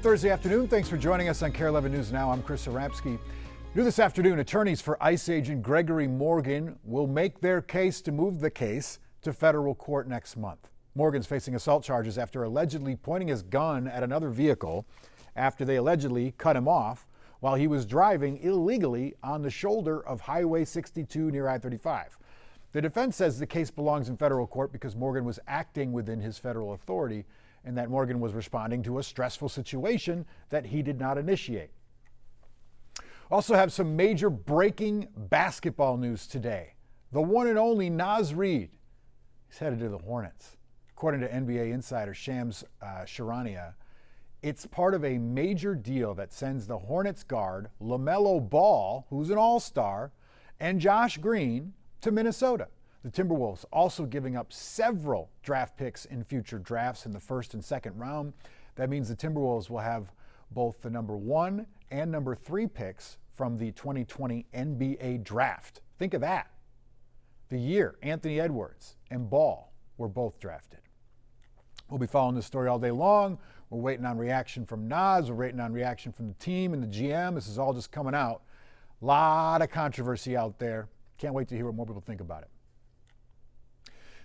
Thursday afternoon. Thanks for joining us on Kare 11 News Now. I'm Chris Arapsky. New this afternoon, attorneys for ICE agent Gregory Morgan will make their case to move the case to federal court next month. Morgan's facing assault charges after allegedly pointing his gun at another vehicle after they allegedly cut him off while he was driving illegally on the shoulder of Highway 62 near I-35. The defense says the case belongs in federal court because Morgan was acting within his federal authority and that Morgan was responding to a stressful situation that he did not initiate. Also have some major breaking basketball news today. The one and only Naz Reid is headed to the Hornets. According to NBA insider Shams Charania, it's part of a major deal that sends the Hornets guard LaMelo Ball, who's an all-star, and Josh Green to Minnesota. The Timberwolves also giving up several draft picks in future drafts in the first and second round. That means the Timberwolves will have both the number 1 and number 3 picks from the 2020 NBA draft. Think of that. The year Anthony Edwards and Ball were both drafted. We'll be following this story all day long. We're waiting on reaction from Naz. We're waiting on reaction from the team and the GM. This is all just coming out. A lot of controversy out there. Can't wait to hear what more people think about it.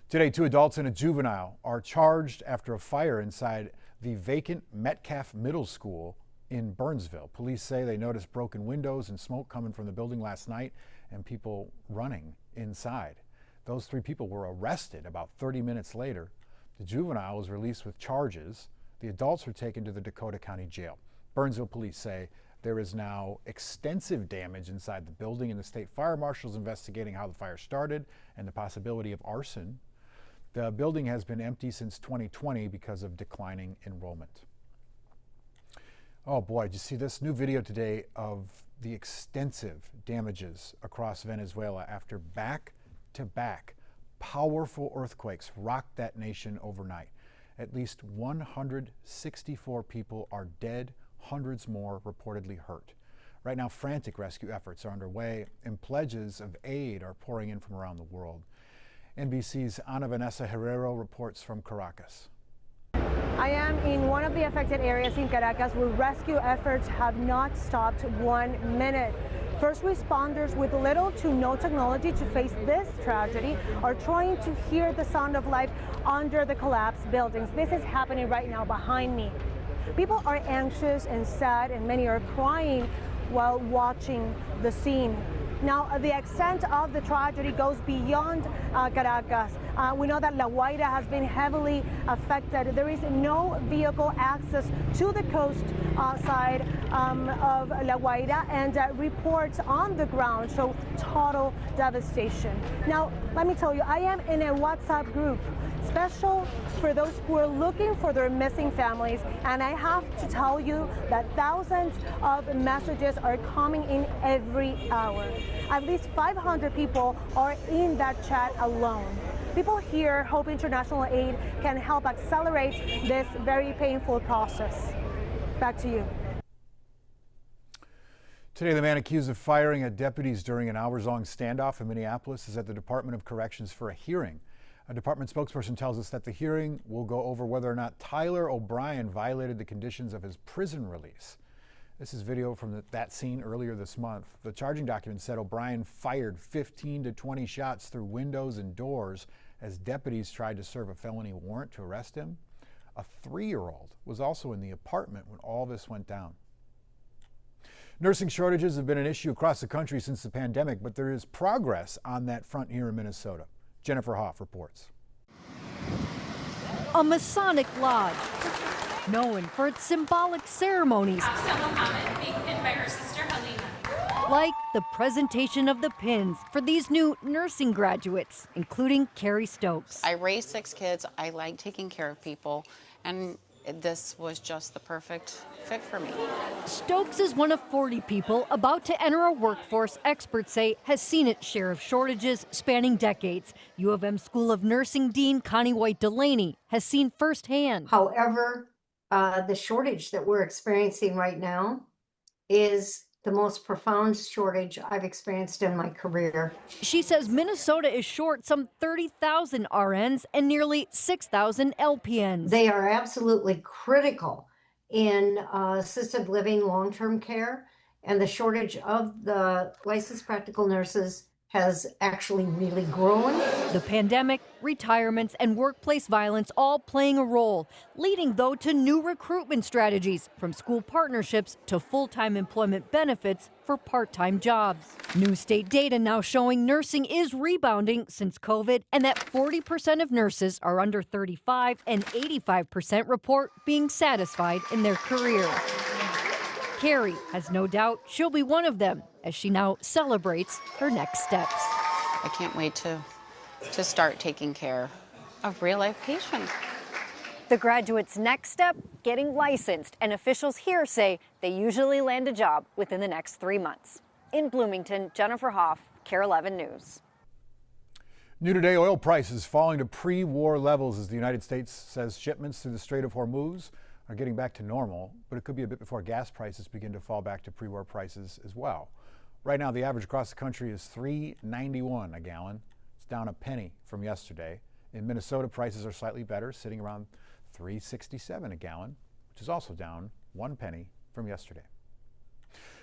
Today, 2 adults and a juvenile are charged after a fire inside the vacant Metcalf Middle School in Burnsville. Police say they noticed broken windows and smoke coming from the building last night and people running inside. Those 3 people were arrested about 30 minutes later. The juvenile was released with charges. The adults were taken to the Dakota County Jail. Burnsville police say there is now extensive damage inside the building, and the state fire marshal is investigating how the fire started and the possibility of arson. The building has been empty since 2020 because of declining enrollment. Oh boy, did you see this new video today of the extensive damages across Venezuela after back-to-back powerful earthquakes rocked that nation overnight. At least 164 people are dead, hundreds more reportedly hurt. Right now, frantic rescue efforts are underway and pledges of aid are pouring in from around the world. NBC's Ana Vanessa Herrero reports from Caracas. I am in one of the affected areas in Caracas where rescue efforts have not stopped 1 minute. First responders with little to no technology to face this tragedy are trying to hear the sound of life under the collapsed buildings. This is happening right now behind me. People are anxious and sad, and many are crying while watching the scene. Now, the extent of the tragedy goes beyond Caracas. We know that La Guaira has been heavily affected. There is no vehicle access to the coast side of La Guaira, and reports on the ground show total devastation. Now, let me tell you, I am in a WhatsApp group special for those who are looking for their missing families, and I have to tell you that thousands of messages are coming in every hour. At least 500 people are in that chat alone. People here hope international aid can help accelerate this very painful process. Back to you. Today, the man accused of firing at deputies during an hours-long standoff in Minneapolis is at the Department of Corrections for a hearing. A department spokesperson tells us that the hearing will go over whether or not Tyler O'Brien violated the conditions of his prison release. This is video from that scene earlier this month. The charging document said O'Brien fired 15 to 20 shots through windows and doors as deputies tried to serve a felony warrant to arrest him. A 3-year-old was also in the apartment when all this went down. Nursing shortages have been an issue across the country since the pandemic, but there is progress on that front here in Minnesota. Jennifer Hoff reports. A Masonic lodge, known for its symbolic ceremonies, being pinned by her sister Helena. Like the presentation of the pins for these new nursing graduates, including Kare Stokes. I raised 6 kids. I like taking care of people, and this was just the perfect fit for me. Stokes is one of 40 people about to enter a workforce experts say has seen its share of shortages spanning decades. U of M School of Nursing Dean Connie White-Delaney has seen firsthand. However, the shortage that we're experiencing right now is the most profound shortage I've experienced in my career. She says Minnesota is short some 30,000 RNs and nearly 6,000 LPNs. They are absolutely critical in assisted living, long-term care, and the shortage of the licensed practical nurses has actually really grown. The pandemic, retirements, and workplace violence all playing a role, leading, though, to new recruitment strategies, from school partnerships to full-time employment benefits for part-time jobs. New state data now showing nursing is rebounding since COVID, and that 40% of nurses are under 35 and 85% report being satisfied in their career. Kare has no doubt she'll be one of them as she now celebrates her next steps. I can't wait to start taking care of real-life patients. The graduate's next step, getting licensed, and officials here say they usually land a job within the next 3 months. In Bloomington, Jennifer Hoff, Kare 11 News. New today, oil prices falling to pre-war levels as the United States says shipments through the Strait of Hormuz are getting back to normal, but it could be a bit before gas prices begin to fall back to pre-war prices as well. Right now, the average across the country is $3.91 a gallon. It's down a penny from yesterday. In Minnesota, prices are slightly better, sitting around $3.67 a gallon, which is also down 1 penny from yesterday.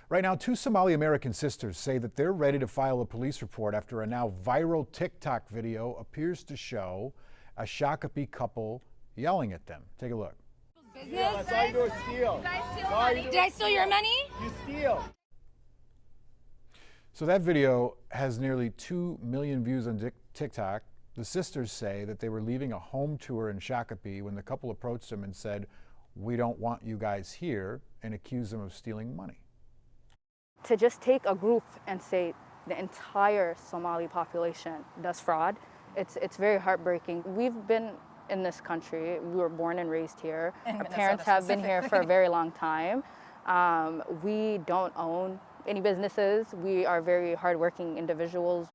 Right now, 2 Somali American sisters say that they're ready to file a police report after a now viral TikTok video appears to show a Shakopee couple yelling at them. Take a look. I saw you go steal. Did I steal your money? You steal. So that video has nearly 2 million views on TikTok. The sisters say that they were leaving a home tour in Shakopee when the couple approached them and said, "We don't want you guys here," and accused them of stealing money. To just take a group and say the entire Somali population does fraud, it's very heartbreaking. We've been in this country. We were born and raised here. Our parents have been here for a very long time. We don't own any businesses. We are very hardworking individuals.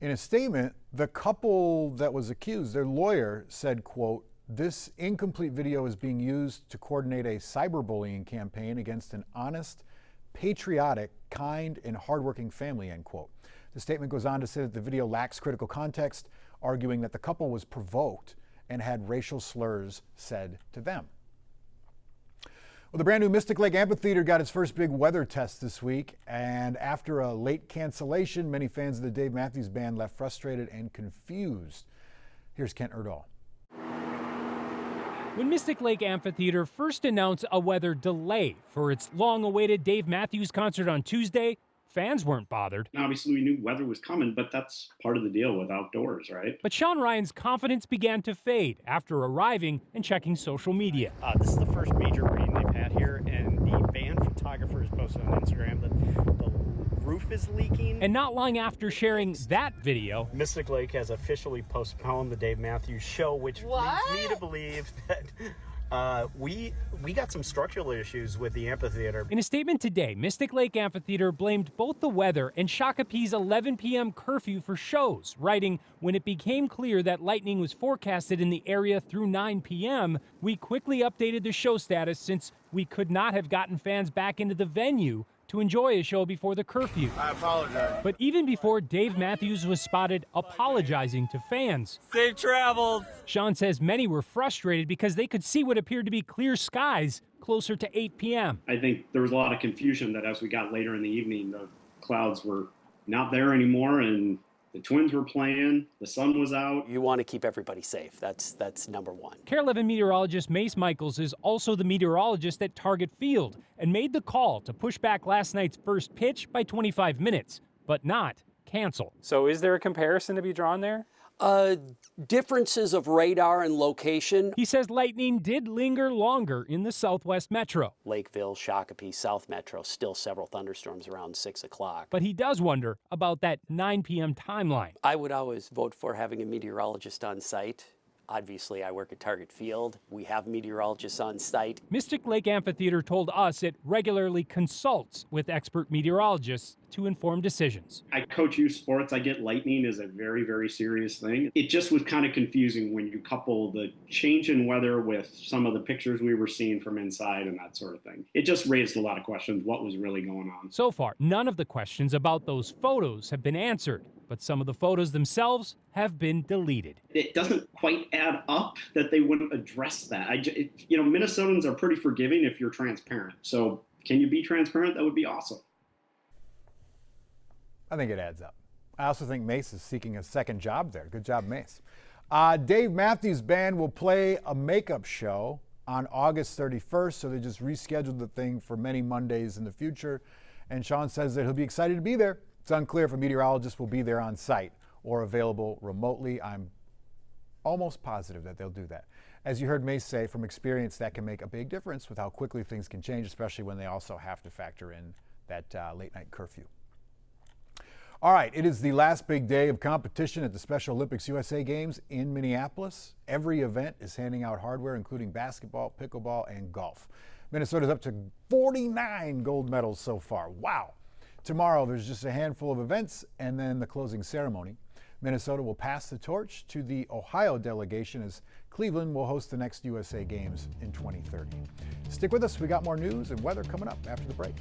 In a statement, the couple that was accused, their lawyer said, quote, "This incomplete video is being used to coordinate a cyberbullying campaign against an honest, patriotic, kind, and hardworking family," end quote. The statement goes on to say that the video lacks critical context, arguing that the couple was provoked and had racial slurs said to them. Well, the brand new Mystic Lake Amphitheater got its first big weather test this week, and after a late cancellation, many fans of the Dave Matthews Band left frustrated and confused. Here's Kent Erdahl. When Mystic Lake Amphitheater first announced a weather delay for its long-awaited Dave Matthews concert on Tuesday, fans weren't bothered. Obviously, we knew weather was coming, but that's part of the deal with outdoors, right? But Sean Ryan's confidence began to fade after arriving and checking social media. This is the first major rain they've had here, and the band photographer has posted on Instagram that the roof is leaking. And not long after sharing that video, Mystic Lake has officially postponed the Dave Matthews Show, which leads me to believe that we got some structural issues with the amphitheater. In a statement today, Mystic Lake Amphitheater blamed both the weather and Shakopee's 11 p.m. curfew for shows, writing, "When it became clear that lightning was forecasted in the area through 9 p.m., we quickly updated the show status since we could not have gotten fans back into the venue to enjoy a show before the curfew." I apologize. But even before Dave Matthews was spotted apologizing to fans, Safe travels. Sean says many were frustrated because they could see what appeared to be clear skies closer to 8 p.m. I think there was a lot of confusion that as we got later in the evening, the clouds were not there anymore, and the Twins were playing, the sun was out. You want to keep everybody safe. That's number one. Kare 11 meteorologist Mace Michaels is also the meteorologist at Target Field and made the call to push back last night's first pitch by 25 minutes, but not cancel. So is there a comparison to be drawn there? Differences of radar and location. He says lightning did linger longer in the Southwest Metro. Lakeville, Shakopee, South Metro, still several thunderstorms around 6 o'clock. But he does wonder about that 9 p.m. timeline. I would always vote for having a meteorologist on site. Obviously, I work at Target Field. We have meteorologists on site. Mystic Lake Amphitheater told us it regularly consults with expert meteorologists to inform decisions. I coach youth sports. I get lightning is a very, very serious thing. It just was kind of confusing when you couple the change in weather with some of the pictures we were seeing from inside and that sort of thing. It just raised a lot of questions. What was really going on? So far, none of the questions about those photos have been answered. but some of the photos themselves have been deleted. It doesn't quite add up that they wouldn't address that. Minnesotans are pretty forgiving if you're transparent. So can you be transparent? That would be awesome. I think it adds up. I also think Mace is seeking a second job there. Good job, Mace. Dave Matthews Band will play a makeup show on August 31st, so they just rescheduled the thing for many Mondays in the future. And Sean says that he'll be excited to be there. It's unclear if a meteorologist will be there on site or available remotely. I'm almost positive that they'll do that. As you heard Mace say, from experience, that can make a big difference with how quickly things can change, especially when they also have to factor in that late night curfew. All right, it is the last big day of competition at the Special Olympics USA Games in Minneapolis. Every event is handing out hardware, including basketball, pickleball, and golf. Minnesota's up to 49 gold medals so far. Wow. Tomorrow, there's just a handful of events and then the closing ceremony. Minnesota will pass the torch to the Ohio delegation as Cleveland will host the next USA Games in 2030. Stick with us. We got more news and weather coming up after the break.